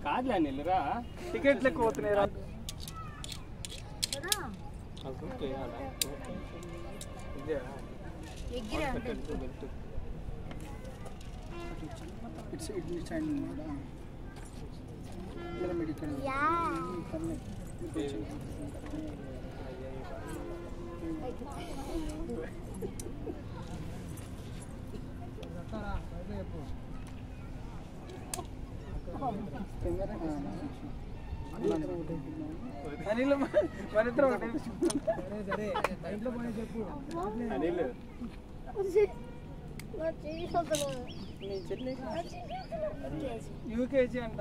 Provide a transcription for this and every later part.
కాదులే నిల్లురా టికెట్లు ఎక్కువ అవుతున్నాయి రా అనిల్ మన ఇద్దరు అనిల్ యూకేజీ అంట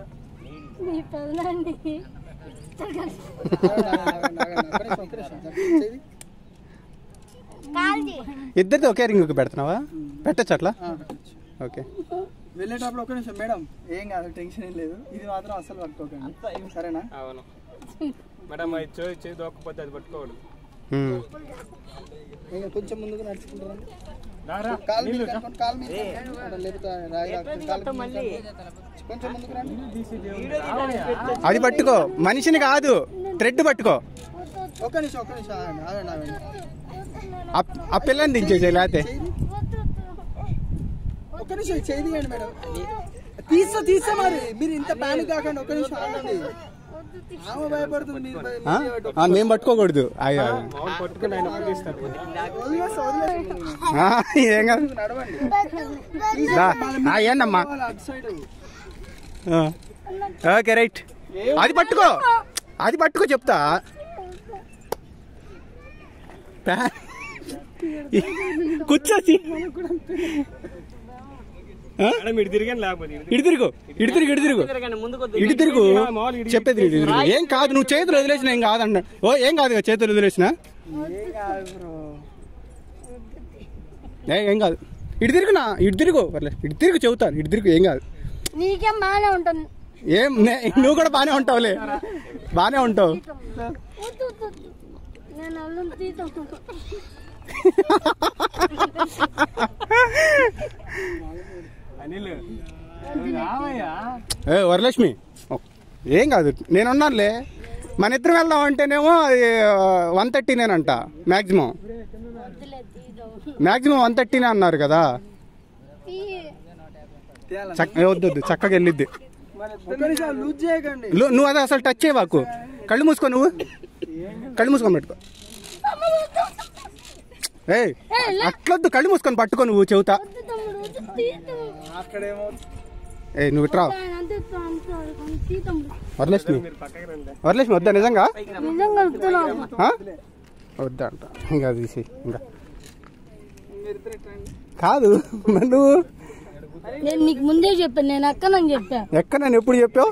ఇద్దరిది ఒకే రింగ్ పెడుతున్నావా? పెట్టచ్చు అట్లా. ఓకే వెళ్ళేటప్పుడు ఒక నిమిషం మేడం, ఏం కాదు, టెన్షన్ ఏం లేదు, ఇది మాత్రం అసలు పట్టుకోకండి సరేనా? అవును మేడం, చేయి దొక్కపోతే అది పట్టుకోకూడదు. కొంచెం ముందుకు నడుచుకుంటారా? అది పట్టుకో, మనిషిని కాదు, థ్రెడ్ పట్టుకో. ఒక నిమిషం ఆ పిల్లని దించేసే లేకపోతే ఒక నిమిషం చేయండి మేడం. తీస్తా మరి, మీరు ఇంత ప్యానిక్ కాకండి. ఒక నిమిషం ఆగండి, ఆమె భయపడుతుంది. మేము పట్టుకోకూడదు. ఏం కాదు, ఏంటమ్మా. ఓకే రైట్, అది పట్టుకో చెప్తా. కూర్చోసి ఇటు తిరుగు చెప్పేది. ఏం కాదు, నువ్వు చేతులు వదిలేసిన ఏం కాదన్న. ఏం కాదు, చేతులు వదిలేసిన ఏం కాదు. ఇటు తిరుగు పర్లేదు, ఇటు తిరుగు చెబుతాను. ఇటు తిరుగు, ఏం కాదు. ఏం నువ్వు కూడా బానే ఉంటావులే, బానే ఉంటావు. వరలక్ష్మి ఏం కాదు, నేనున్నానులే. మన ఇద్దరం వెళ్దాం అంటేనేమో అది 130నేనంట మ్యాక్సిమం 130నే అన్నారు కదా. వద్దు, చక్కగా వెళ్ళిద్ది. నువ్వు అదే అసలు టచ్ చేయవాకు. కళ్ళు మూసుకో, నువ్వు కళ్ళు మూసుకొని పెట్టుకో. అట్లొద్దు, కళ్ళు మూసుకొని పట్టుకో. నువ్వు చెబుతా, నువ్వు ఇట్రా. వరలక్ష్మి వద్దా? నిజంగా వద్దా అంట. ఇంకా తీసి ఇంకా కాదు. నువ్వు నేను నీకు ముందే చెప్పాను, నేను ఎక్కనని చెప్పా. ఎక్కడ? నేను ఎప్పుడు చెప్పావు?